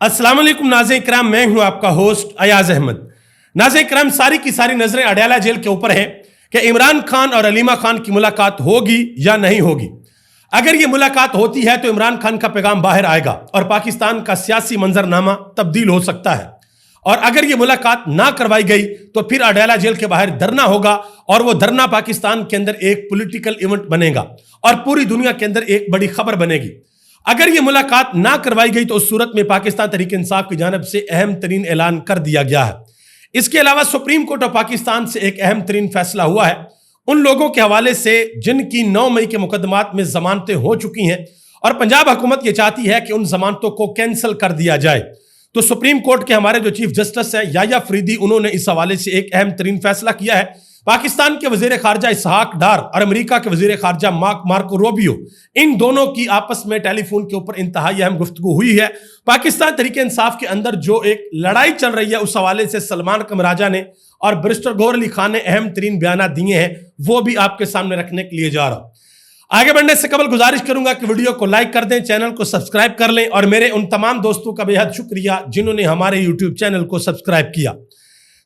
अस्सलाम वालेकुम नाज़रीन इकराम, मैं हूं आपका होस्ट अयाज अहमद। नाज़रीन इकराम, सारी की सारी नजरें अडयाला जेल के ऊपर हैं कि इमरान खान और अलीमा खान की मुलाकात होगी या नहीं होगी। अगर ये मुलाकात होती है तो इमरान खान का पैगाम बाहर आएगा और पाकिस्तान का सियासी मंजरनामा तब्दील हो सकता है। और अगर ये मुलाकात ना करवाई गई तो फिर अडयाला जेल के बाहर धरना होगा और वो धरना पाकिस्तान के अंदर एक पॉलिटिकल इवेंट बनेगा और पूरी दुनिया के अंदर एक बड़ी खबर बनेगी। अगर ये मुलाकात ना करवाई गई तो उस सूरत में पाकिस्तान तहरीक इंसाफ की जानिब से अहम तरीन ऐलान कर दिया गया है। इसके अलावा सुप्रीम कोर्ट ऑफ पाकिस्तान से एक अहम तरीन फैसला हुआ है उन लोगों के हवाले से जिनकी 9 मई के मुकदमात में जमानतें हो चुकी हैं और पंजाब हुकूमत ये चाहती है कि उन जमानतों को कैंसिल कर दिया जाए। तो सुप्रीम कोर्ट के हमारे जो चीफ जस्टिस है याया फरीदी, उन्होंने इस हवाले से एक अहम तरीन फैसला किया है। पाकिस्तान के वजीर खारजा इसहाक डार और अमेरिका के वजीर खारजा मार्को रूबियो, इन दोनों की आपस में टेलीफोन के ऊपर इंतहाई अहम गुफ्तगू हुई है। पाकिस्तान तहरीक इंसाफ के अंदर जो एक लड़ाई चल रही है उस हवाले से सलमान कमराजा ने और बैरिस्टर गौहर अली खान ने अहम तरीन बयान दिए हैं, वो भी आपके सामने रखने के लिए जा रहा हूं। आगे बढ़ने से कबल गुजारिश करूंगा कि वीडियो को लाइक कर दें, चैनल को सब्सक्राइब कर लें और मेरे उन तमाम दोस्तों का बेहद शुक्रिया जिन्होंने हमारे यूट्यूब चैनल को सब्सक्राइब किया।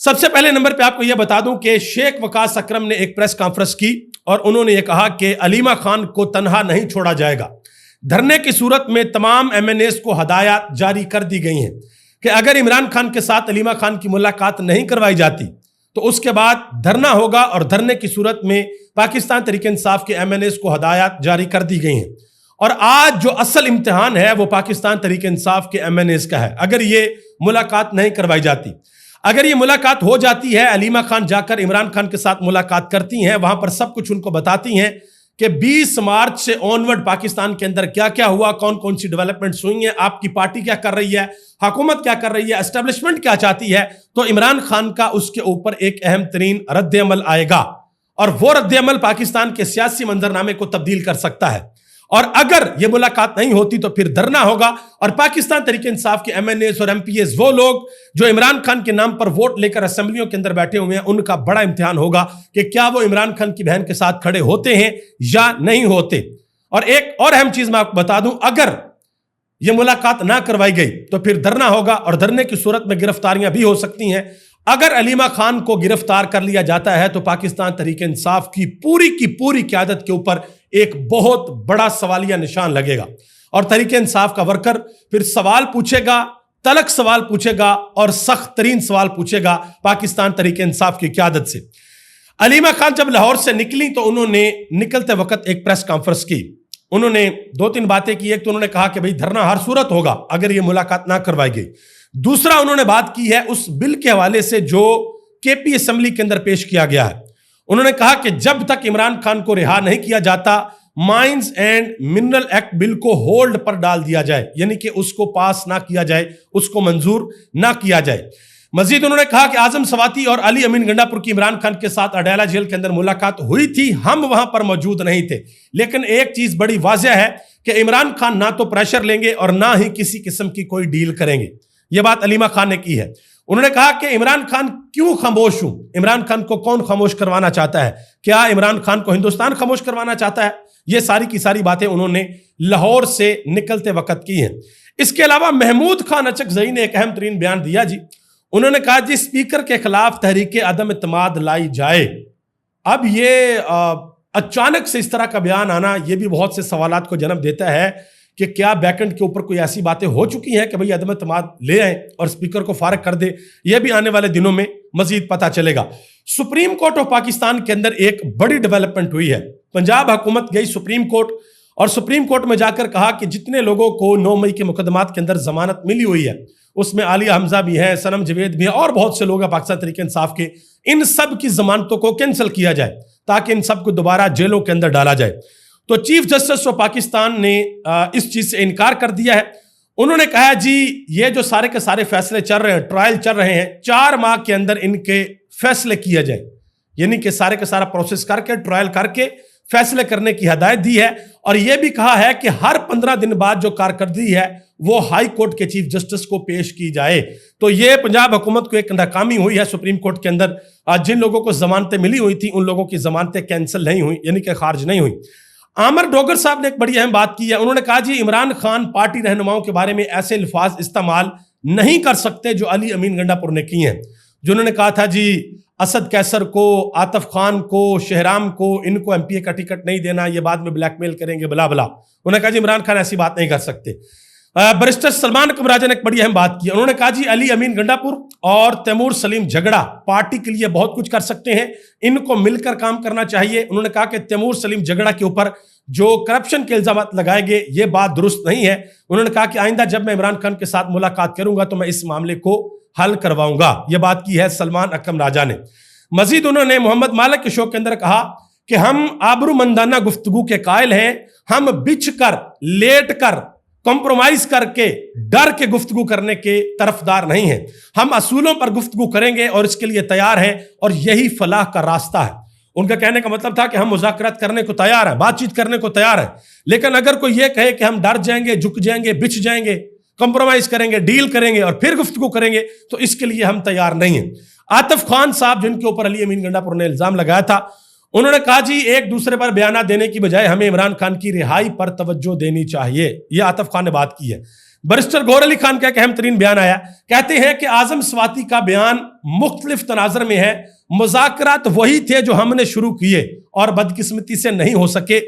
सबसे पहले नंबर पे आपको यह बता दूं कि शेख वकास अकरम ने एक प्रेस कॉन्फ्रेंस की और उन्होंने यह कहा कि अलीमा खान को तनहा नहीं छोड़ा जाएगा। धरने की सूरत में तमाम MNAs को हदायत जारी कर दी गई हैं कि अगर इमरान खान के साथ अलीमा खान की मुलाकात नहीं करवाई जाती तो उसके बाद धरना होगा और धरने की सूरत में पाकिस्तान तहरीक इंसाफ के MNAs को हदायत जारी कर दी गई हैं। और आज जो असल इम्तिहान है वो पाकिस्तान तहरीक इंसाफ के MNAs का है। अगर ये मुलाकात नहीं करवाई जाती, अगर ये मुलाकात हो जाती है, अलीमा खान जाकर इमरान खान के साथ मुलाकात करती हैं, वहां पर सब कुछ उनको बताती हैं कि 20 मार्च से ऑनवर्ड पाकिस्तान के अंदर क्या क्या हुआ, कौन कौन सी डेवलपमेंट्स हुई हैं, आपकी पार्टी क्या कर रही है, हुकूमत क्या कर रही है, एस्टेब्लिशमेंट क्या चाहती है, तो इमरान खान का उसके ऊपर एक अहम तरीन रद्द अमल आएगा और वो रद्द अमल पाकिस्तान के सियासी मंजरनामे को तब्दील कर सकता है। और अगर ये मुलाकात नहीं होती तो फिर धरना होगा और पाकिस्तान तहरीक इंसाफ के MNAs और MPs, वो लोग जो इमरान खान के नाम पर वोट लेकर असेंबलियों के अंदर बैठे हुए हैं, उनका बड़ा इम्तिहान होगा कि क्या वो इमरान खान की बहन के साथ खड़े होते हैं या नहीं होते। और एक और अहम चीज मैं आपको बता दूं, अगर ये मुलाकात ना करवाई गई तो फिर धरना होगा और धरने की सूरत में गिरफ्तारियां भी हो सकती हैं। अगर अलीमा खान को गिरफ्तार कर लिया जाता है तो पाकिस्तान तहरीक इंसाफ की पूरी क्यादत के ऊपर एक बहुत बड़ा सवालिया निशान लगेगा और तहरीक इंसाफ का वर्कर फिर सवाल पूछेगा, तलख सवाल पूछेगा और सख्त तरीन सवाल पूछेगा पाकिस्तान तहरीक इंसाफ की क्यादत से। अलीमा खान जब लाहौर से निकली तो उन्होंने निकलते वक्त एक प्रेस कॉन्फ्रेंस की। उन्होंने 2-3 बातें की। एक तो उन्होंने कहा कि भाई धरना हर सूरत होगा अगर ये मुलाकात ना करवाई गई। दूसरा, उन्होंने बात की है उस बिल के हवाले से जो KP असेंबली के अंदर पेश किया गया है। उन्होंने कहा कि जब तक इमरान खान को रिहा नहीं किया जाता, mines and mineral act bill को होल्ड पर डाल दिया जाए, यानी कि उसको पास ना किया जाए, उसको मंजूर ना किया जाए। मजीद उन्होंने कहा कि आजम सवाती और अली अमीन गंडापुर की इमरान खान के साथ अडयाला जेल के अंदर मुलाकात हुई थी, हम वहां पर मौजूद नहीं थे, लेकिन एक चीज बड़ी वाज़ेह है कि इमरान खान ना तो प्रेशर लेंगे और ना ही किसी किस्म की कोई डील करेंगे। यह बात अलीमा खान ने की है। उन्होंने कहा कि इमरान खान क्यों खामोश हूं, इमरान खान को कौन खामोश करवाना चाहता है, क्या इमरान खान को हिंदुस्तान खामोश करवाना चाहता है। ये सारी की सारी बातें उन्होंने लाहौर से निकलते वक्त की हैं। इसके अलावा महमूद खान अचकजई ने एक अहम तरीन बयान दिया जी। उन्होंने कहा जी स्पीकर के खिलाफ तहरीक अदम इत्तेमाद लाई जाए। अब ये अचानक से इस तरह का बयान आना ये भी बहुत से सवालात को जन्म देता है कि क्या बैकेंड के ऊपर कोई ऐसी बातें हो चुकी हैं कि भाई अदम इत्तेमाद ले आए और स्पीकर को फारग कर दे। यह भी आने वाले दिनों में मजीद पता चलेगा। सुप्रीम कोर्ट ऑफ पाकिस्तान के अंदर एक बड़ी डेवलपमेंट हुई है। पंजाब हुकूमत गई सुप्रीम कोर्ट और सुप्रीम कोर्ट में जाकर कहा कि जितने लोगों को 9 मई के मुकदमात के अंदर जमानत मिली हुई है, उसमें आलिया हमजा भी है, सनम जवेद भी है और बहुत से लोग हैं पाकिस्तान तहरीक इंसाफ के, इन सब की जमानतों को कैंसिल किया जाए ताकि इन सबको दोबारा जेलों के अंदर डाला जाए। तो चीफ जस्टिस ऑफ पाकिस्तान ने इस चीज से इनकार कर दिया है। उन्होंने कहा जी ये जो सारे के सारे फैसले चल रहे हैं, ट्रायल चल रहे हैं, 4 माह के अंदर इनके फैसले किए जाए, यानी कि सारे का सारा प्रोसेस करके ट्रायल करके फैसले करने की हदायत दी है। और यह भी कहा है कि हर 15 दिन बाद जो कारकर्दगी है वो हाई कोर्ट के चीफ जस्टिस को पेश की जाए। तो ये पंजाब हुकूमत को एक नाकामी हुई है सुप्रीम कोर्ट के अंदर। जिन लोगों को जमानतें मिली हुई थी उन लोगों की जमानतें कैंसिल नहीं हुई, यानी कि खारिज नहीं हुई। आमर डोगर साहब ने एक बड़ी अहम बात की है। उन्होंने कहा जी इमरान खान पार्टी रहनुमाओं के बारे में ऐसे अल्फाज इस्तेमाल नहीं कर सकते जो अली अमीन गंडापुर ने की हैं, जो उन्होंने कहा था जी असद कैसर को, आतिफ खान को, शहराम को, इनको एमपीए का टिकट नहीं देना, ये बाद में ब्लैकमेल करेंगे, बला बला। उन्होंने कहा जी इमरान खान ऐसी बात नहीं कर सकते। बैरिस्टर सलमान कमराजा ने एक बड़ी अहम बात की। उन्होंने कहा जी अली अमीन गंडापुर और तैमूर सलीम झगड़ा पार्टी के लिए बहुत कुछ कर सकते हैं, इनको मिलकर काम करना चाहिए। उन्होंने कहा कि तैमूर सलीम झगड़ा के ऊपर जो करप्शन के इल्जाम लगाए गए ये बात दुरुस्त नहीं है। उन्होंने कहा कि आइंदा जब मैं इमरान खान के साथ मुलाकात करूंगा तो मैं इस मामले को हल करवाऊंगा। यह बात की है सलमान अकरम राजा ने। मजीद उन्होंने मोहम्मद मालिक के शो के अंदर कहा कि हम आबरूमंदाना गुफ्तगू के कायल हैं, हम बिछ कर, लेट कर, कॉम्प्रोमाइज करके, डर के गुफ्तगू करने के तरफदार नहीं हैं। हम असूलों पर गुफ्तगू करेंगे और इसके लिए तैयार हैं और यही फलाह का रास्ता है। उनका कहने का मतलब था कि हम मुज़ाकरात करने को तैयार हैं, बातचीत करने को तैयार हैं, लेकिन अगर कोई ये कहे कि हम डर जाएंगे, झुक जाएंगे, बिछ जाएंगे, कॉम्प्रोमाइज करेंगे, डील करेंगे और फिर गुफ्तगू करेंगे, तो इसके लिए हम तैयार नहीं हैं। आतिफ खान साहब जिनके ऊपर अली अमीन गंडापुर ने इल्जाम लगाया था, उन्होंने कहा जी एक दूसरे पर बयाना देने की बजाय हमें इमरान खान की रिहाई पर तवज्जो देनी चाहिए। यह आतिफ खान ने बात की है। बैरिस्टर गौहर अली खान का एक अहम तरीन बयान आया, कहते हैं कि आजम स्वाति का बयान मुख्तलिफ तनाजर में है, मुज़ाकरात वही थे जो हमने शुरू किए और बदकिस्मती से नहीं हो सके,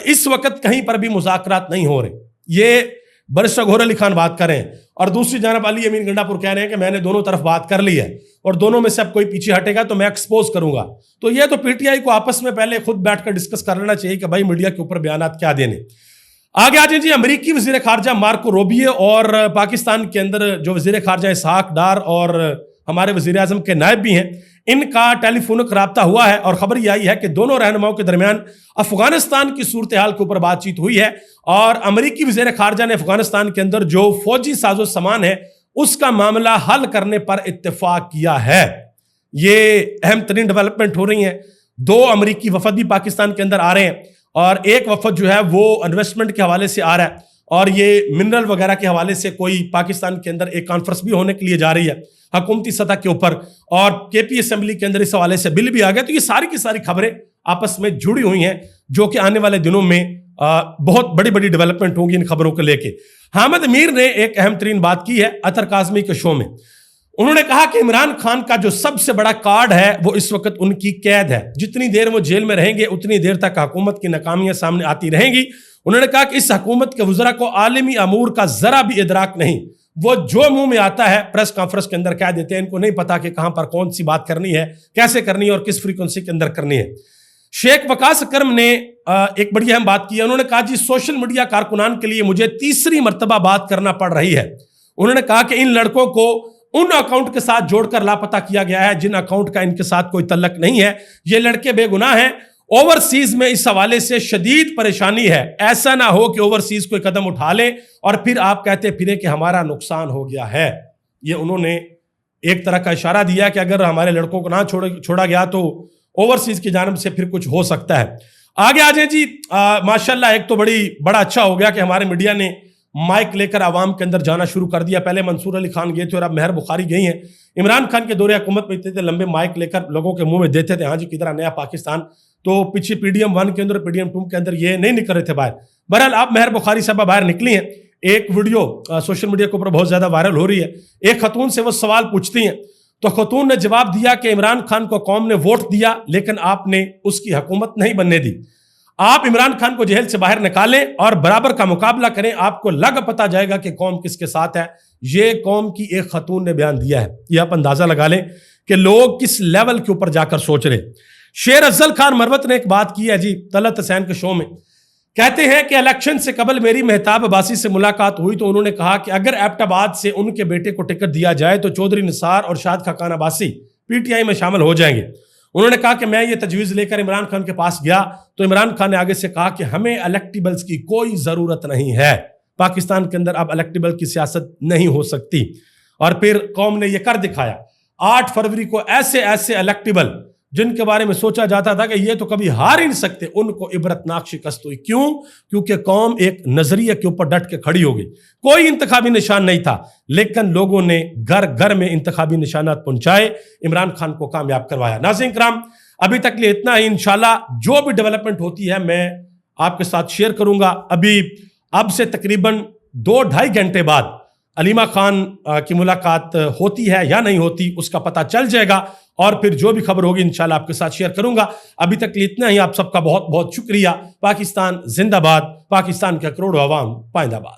इस वक्त कहीं पर भी मुज़ाकरात नहीं हो रहे। ये बैरिस्टर गौहर अली खान बात करें और दूसरी जानब अली अमीन गंडापुर कह रहे हैं कि मैंने दोनों तरफ बात कर ली है और दोनों में से अब कोई पीछे हटेगा तो मैं एक्सपोज करूंगा। तो ये तो पीटीआई को आपस में पहले खुद बैठकर डिस्कस कर लेना चाहिए कि भाई मीडिया के ऊपर बयानात क्या देने। आगे आ जाए जी अमरीकी वजीर खारजा मार्को रूबियो और पाकिस्तान के अंदर जो वजीर खारजा इसहाक डार और हमारे वजीर आजम के नायब भी हैं, इनका टेलीफोनिक रब्ता हुआ है और खबर यह आई है कि दोनों रहनुमाओं के दरमियान अफगानिस्तान की सूरत हाल के ऊपर बातचीत हुई है और अमरीकी वजीर खारजा ने अफगानिस्तान के अंदर जो फौजी साजो सामान है उसका मामला हल करने पर इत्तेफाक किया है। ये अहम तरीन डेवलपमेंट हो रही है। 2 अमरीकी वफद भी पाकिस्तान के अंदर आ रहे हैं और एक वफद जो है वो इन्वेस्टमेंट के हवाले से आ रहा है और ये मिनरल वगैरह के हवाले से कोई पाकिस्तान के अंदर एक कॉन्फ्रेंस भी होने के लिए जा रही है हुकूमती सतह के ऊपर और केपी असेंबली के अंदर इस हवाले से बिल भी आ गया। तो ये सारी की सारी खबरें आपस में जुड़ी हुई हैं जो कि आने वाले दिनों में बहुत बड़ी बड़ी डेवलपमेंट होंगी इन खबरों को लेके। हामिद मीर ने एक अहम तरीन बात की है अतर काज़मी के शो में। उन्होंने कहा कि इमरान खान का जो सबसे बड़ा कार्ड है वो इस वक्त उनकी कैद है। जितनी देर वो जेल में रहेंगे उतनी देर तक हुकूमत की नाकामियां सामने आती रहेंगी। उन्होंने कहा कि इस हुकूमत के वज़रा को आलमी अमूर का जरा भी इदराक नहीं, वो जो मुंह में आता है प्रेस कॉन्फ्रेंस के अंदर कह देते हैं। इनको नहीं पता कि कहां पर कौन सी बात करनी है, कैसे करनी है और किस फ्रीक्वेंसी के अंदर करनी है। शेख वकास अकरम ने एक बड़ी अहम बात की है। उन्होंने कहा जी सोशल मीडिया कारकुनान के लिए मुझे तीसरी मर्तबा बात करना पड़ रही है। उन्होंने कहा कि इन लड़कों को उन अकाउंट के साथ जोड़कर लापता किया गया है जिन अकाउंट का इनके साथ कोई तल्लक नहीं है। ये लड़के बेगुनाह हैं। ओवरसीज में इस हवाले से शदीद परेशानी है। ऐसा ना हो कि ओवरसीज कोई कदम उठा ले और फिर आप कहते फिरे कि हमारा नुकसान हो गया है। ये उन्होंने एक तरह का इशारा दिया कि अगर हमारे लड़कों को ना छोड़ा गया तो ओवरसीज की जानब से फिर कुछ हो सकता है। आगे आ जाए जी। माशाल्लाह एक तो बड़ा अच्छा हो गया कि हमारे मीडिया ने माइक लेकर आवाम के अंदर जाना शुरू कर दिया। पहले मंसूर अली खान गए थे और अब मेहर बुखारी गई हैं। इमरान खान के दौरे हुकूमत में इतने लंबे माइक लेकर लोगों के मुंह में देते थे हाँ जी किधर नया पाकिस्तान। तो पीछे PDM 1 के अंदर PDM 2 के अंदर ये नहीं निकल रहे थे बाहर। बहरहाल आप मेहर बुखारी साहब बाहर निकली हैं। एक वीडियो सोशल मीडिया के ऊपर बहुत ज्यादा वायरल हो रही है। एक खतून से वो सवाल पूछती हैं तो खतून ने जवाब दिया कि इमरान खान को कौम ने वोट दिया लेकिन आपने उसकी हुकूमत नहीं बनने दी। आप इमरान खान को जेल से बाहर निकालें और बराबर का मुकाबला करें, आपको लग पता जाएगा कि कौम किसके साथ है। ये कौम की एक खतून ने बयान दिया है। ये आप अंदाजा लगा लें कि लोग किस लेवल के ऊपर जाकर सोच रहे। शेर अफजल खान मरवत ने एक बात की है जी तलत हुसैन के शो में। कहते हैं कि इलेक्शन से कबल मेरी मेहताब अब्बासी से मुलाकात हुई तो उन्होंने कहा कि अगर एबटाबाद से उनके बेटे को टिकट दिया जाए तो चौधरी निसार और शाद खाकान अब्बासी PTI में शामिल हो जाएंगे। उन्होंने कहा कि मैं ये तजवीज़ लेकर इमरान खान के पास गया तो इमरान खान ने आगे से कहा कि हमें इलेक्टेबल्स की कोई ज़रूरत नहीं है। पाकिस्तान के अंदर अब इलेक्टेबल की सियासत नहीं हो सकती। और फिर कौम ने यह कर दिखाया। 8 फरवरी को ऐसे ऐसे इलेक्टेबल जिनके बारे में सोचा जाता था कि ये तो कभी हार ही नहीं सकते, उनको इबरतनाक शिकस्त हुई। क्यों? क्योंकि कौम एक नजरिए के ऊपर डट के खड़ी हो गई। कोई इंतखाबी निशान नहीं था लेकिन लोगों ने घर घर में इंतखाबी निशानात पहुंचाए, इमरान खान को कामयाब करवाया। नाज़रीन किराम अभी तक लिए इतना ही। इंशाल्लाह जो भी डेवलपमेंट होती है मैं آپ کے ساتھ شیئر کروں گا. اب سے تقریباً 2-2.5 گھنٹے بعد علیمہ خان کی ملاقات ہوتی ہے یا نہیں ہوتی اس کا پتہ چل جائے گا, اور پھر جو بھی خبر ہوگی انشاءاللہ آپ کے ساتھ شیئر کروں گا. ابھی تک کے لیے اتنا ہی. آپ سب کا بہت بہت شکریہ. پاکستان زندہ باد. پاکستان کے کروڑوں عوام پائندہ باد.